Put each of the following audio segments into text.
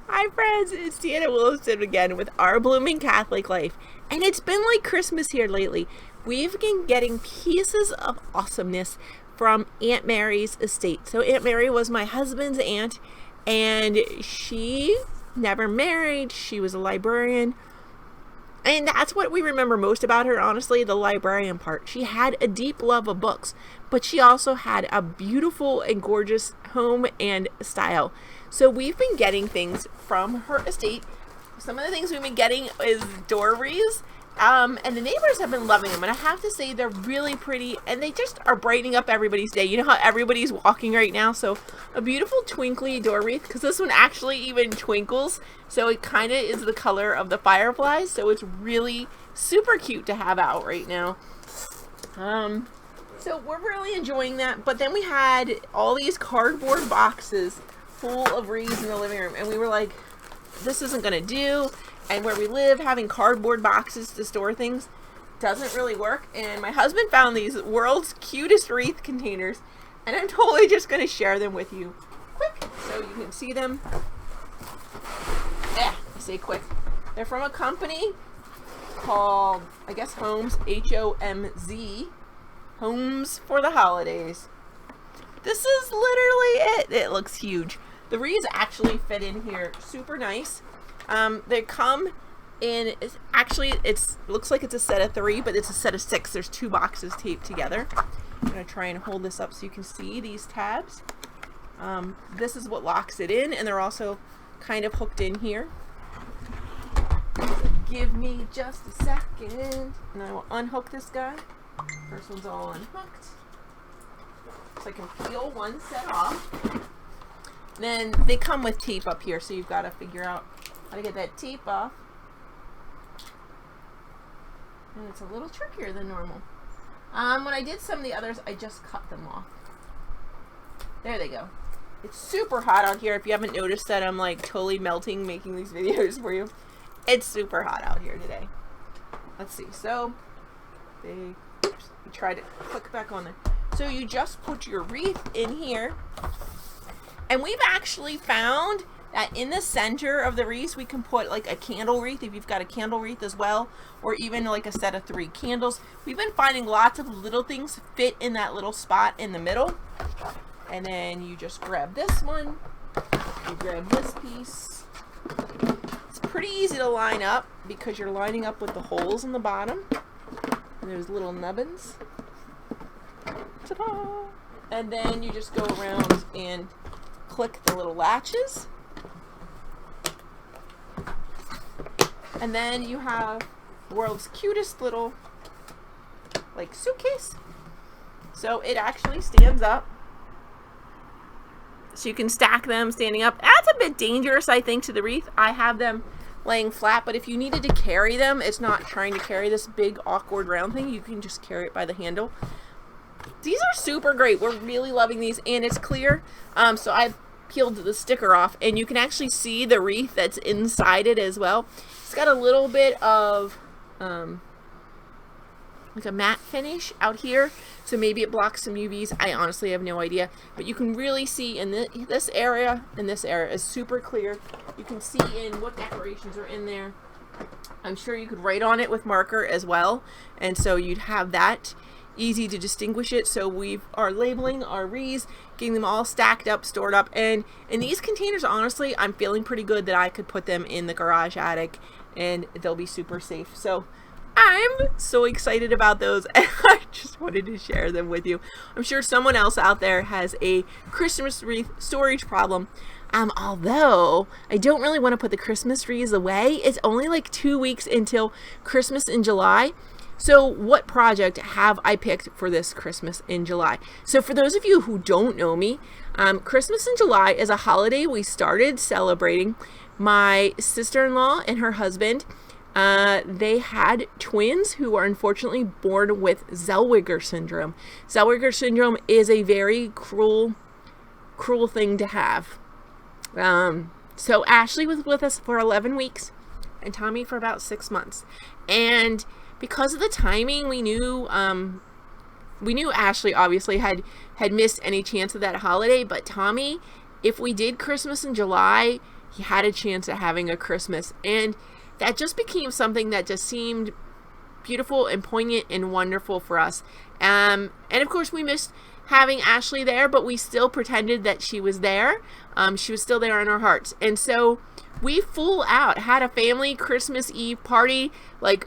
Hi friends, it's Deanna Wilson again with Our Blooming Catholic Life. And it's been like Christmas here lately. We've been getting pieces of awesomeness from Aunt Mary's estate. So Aunt Mary was my husband's aunt, and she never married. She was a librarian. And that's what we remember most about her, honestly, the librarian part. She had a deep love of books, but she also had a beautiful and gorgeous home and style. So we've been getting things from her estate. Some of the things we've been getting is door wreaths. And the neighbors have been loving them. And I have to say, they're really pretty. And they just are brightening up everybody's day. You know how everybody's walking right now? So a beautiful twinkly door wreath. Because this one actually even twinkles. So it kind of is the color of the fireflies. So it's really super cute to have out right now. So we're really enjoying that. But then we had all these cardboard boxes full of wreaths in the living room. And we were like, this isn't going to do. And where we live, having cardboard boxes to store things doesn't really work. And my husband found these world's cutest wreath containers. And I'm totally just going to share them with you quick so you can see them. Yeah, I say quick. They're from a company called, I guess, Homz, H-O-M-Z. Homz for the holidays. This is literally it. It looks huge. The wreaths actually fit in here super nice. They come in, it looks like it's a set of 3, but it's a set of 6. There's 2 boxes taped together. I'm going to try and hold this up so you can see these tabs. This is what locks it in, and they're also kind of hooked in here. So give me just a second, and I will unhook this guy. First one's all unhooked. So I can peel one set off. Then they come with tape up here, so you've got to figure out how to get that tape off. And it's a little trickier than normal. When I did some of the others, I just cut them off. There they go. It's super hot out here. If you haven't noticed that I'm like totally melting making these videos for you. It's super hot out here today. Let's see. So, you try to click back on there. So you just put your wreath in here. And we've actually found that in the center of the wreath, we can put like a candle wreath if you've got a candle wreath as well, or even like a set of 3 candles. We've been finding lots of little things fit in that little spot in the middle. And then you just grab this one, you grab this piece. It's pretty easy to line up because you're lining up with the holes in the bottom. And there's little nubbins. Ta-da! And then you just go around and click the little latches. And then you have the world's cutest little like suitcase. So it actually stands up. So you can stack them standing up. That's a bit dangerous, I think, to the wreath. I have them laying flat, but if you needed to carry them, it's not trying to carry this big awkward round thing. You can just carry it by the handle. These are super great. We're really loving these, and it's clear. So I peeled the sticker off, and you can actually see the wreath that's inside it as well. It's got a little bit of like a matte finish out here, so maybe it blocks some UVs. I honestly have no idea, but you can really see in this area, and this area is super clear. You can see in what decorations are in there. I'm sure you could write on it with marker as well, and so you'd have that easy to distinguish it. So we are labeling our wreaths, getting them all stacked up, stored up, and in these containers, honestly, I'm feeling pretty good that I could put them in the garage attic and they'll be super safe. So I'm so excited about those, and I just wanted to share them with you. I'm sure someone else out there has a Christmas wreath storage problem. Although I don't really want to put the Christmas wreaths away. It's only like 2 weeks until Christmas in July. So what project have I picked for this Christmas in July? So for those of you who don't know me, Christmas in July is a holiday we started celebrating. My sister-in-law and her husband, they had twins who were unfortunately born with Zellweger syndrome. Zellweger syndrome is a very cruel thing to have. So Ashley was with us for 11 weeks and Tommy for about 6 months. And because of the timing, we knew Ashley obviously had missed any chance of that holiday, but Tommy, if we did Christmas in July, he had a chance at having a Christmas. And that just became something that just seemed beautiful and poignant and wonderful for us. And of course we missed having Ashley there, but we still pretended that she was there. She was still there in our hearts. And so we full out had a family Christmas Eve party. Like,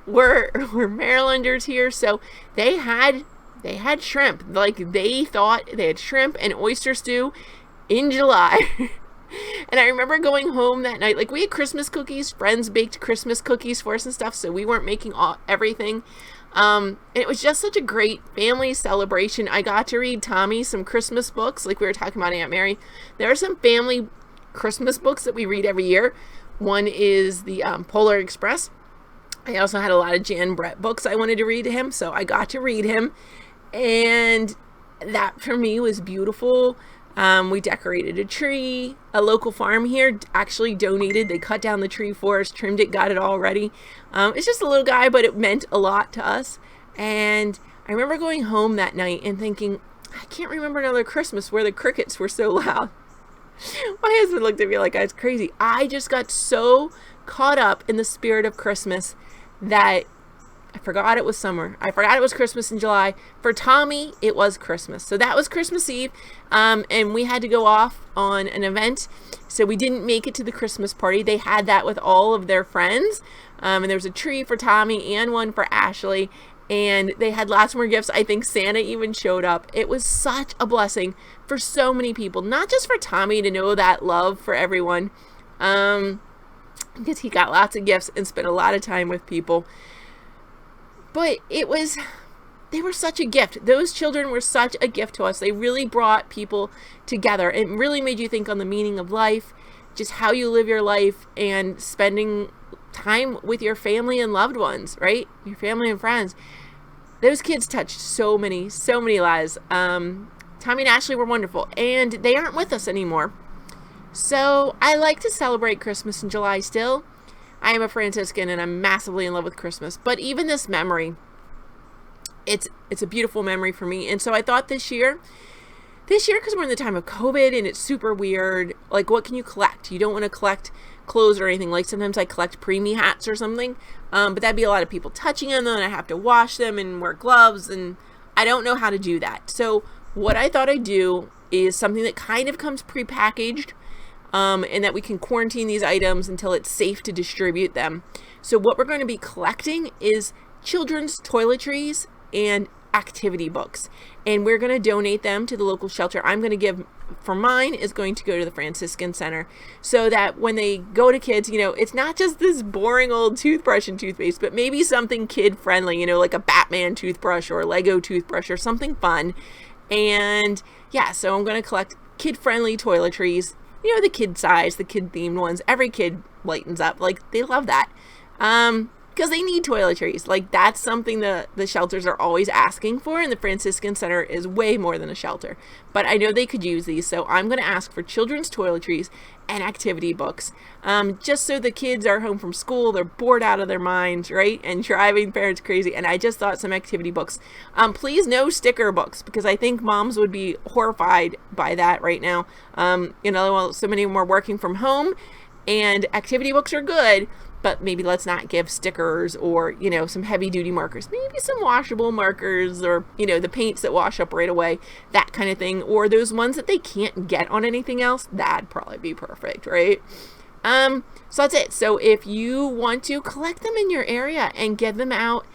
we're Marylanders here, so they had shrimp. Like, they thought they had shrimp and oyster stew in July. And I remember going home that night, like, we had Christmas cookies. Friends baked Christmas cookies for us and stuff, so we weren't making everything. And it was just such a great family celebration. I got to read Tommy some Christmas books, like we were talking about Aunt Mary. There are some family Christmas books that we read every year. One is the Polar Express. I also had a lot of Jan Brett books I wanted to read to him, so I got to read him. And that for me was beautiful. We decorated a tree. A local farm here actually donated. They cut down the tree for us, trimmed it, got it all ready. It's just a little guy, but it meant a lot to us. And I remember going home that night and thinking, I can't remember another Christmas where the crickets were so loud. My husband looked at me like I was crazy. I just got so caught up in the spirit of Christmas that I forgot it was summer. I forgot it was Christmas in July. For Tommy, it was Christmas. So that was Christmas Eve. And we had to go off on an event. So we didn't make it to the Christmas party. They had that with all of their friends. And there was a tree for Tommy and one for Ashley. And they had lots more gifts. I think Santa even showed up. It was such a blessing for so many people. Not just for Tommy to know that love for everyone. Because he got lots of gifts and spent a lot of time with people. But they were such a gift. Those children were such a gift to us. They really brought people together. It really made you think on the meaning of life, just how you live your life, and spending time with your family and loved ones, right? Your family and friends. Those kids touched so many lives. Tommy and Ashley were wonderful, and they aren't with us anymore. So I like to celebrate Christmas in July still. I am a Franciscan and I'm massively in love with Christmas. But even this memory, it's a beautiful memory for me. And so I thought this year, because we're in the time of COVID and it's super weird, like, what can you collect? You don't want to collect clothes or anything. Like, sometimes I collect preemie hats or something. But that'd be a lot of people touching on them, and I have to wash them and wear gloves, and I don't know how to do that. So what I thought I'd do is something that kind of comes prepackaged. And that we can quarantine these items until it's safe to distribute them. So what we're going to be collecting is children's toiletries and activity books. And we're going to donate them to the local shelter. I'm going to give, for mine, is going to go to the Franciscan Center. So that when they go to kids, you know, it's not just this boring old toothbrush and toothpaste, but maybe something kid-friendly, you know, like a Batman toothbrush or a Lego toothbrush or something fun. And yeah, so I'm going to collect kid-friendly toiletries. You know, the kid size, the kid themed ones. Every kid lightens up. Like, they love that. Because they need toiletries. Like, that's something the shelters are always asking for. And the Franciscan Center is way more than a shelter. But I know they could use these. So I'm going to ask for children's toiletries and activity books. Just so the kids are home from school. They're bored out of their minds, right? And driving parents crazy. And I just thought some activity books. Please no sticker books. Because I think moms would be horrified by that right now. You know, well, so many more working from home. And activity books are good. But maybe let's not give stickers or, you know, some heavy duty markers. Maybe some washable markers, or, you know, the paints that wash up right away, that kind of thing. Or those ones that they can't get on anything else. That'd probably be perfect, right? So that's it. So if you want to collect them in your area and get them out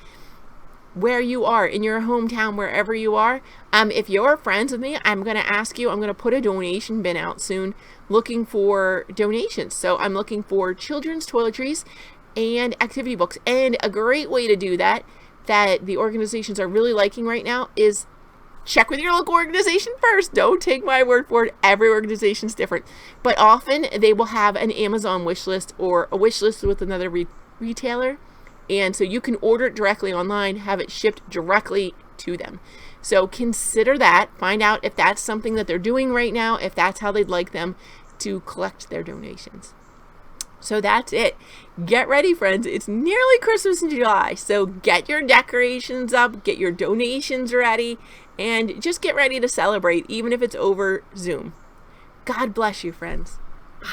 where you are, in your hometown, wherever you are, if you're friends with me, I'm going to ask you, I'm going to put a donation bin out soon looking for donations. So I'm looking for children's toiletries and activity books. And a great way to do that the organizations are really liking right now is check with your local organization first. Don't take my word for it. Every organization's different. But often they will have an Amazon wish list or a wish list with another retailer. And so you can order it directly online, have it shipped directly to them. So consider that. Find out if that's something that they're doing right now, if that's how they'd like them to collect their donations. So that's it. Get ready, friends. It's nearly Christmas in July. So get your decorations up, get your donations ready, and just get ready to celebrate, even if it's over Zoom. God bless you, friends. Bye.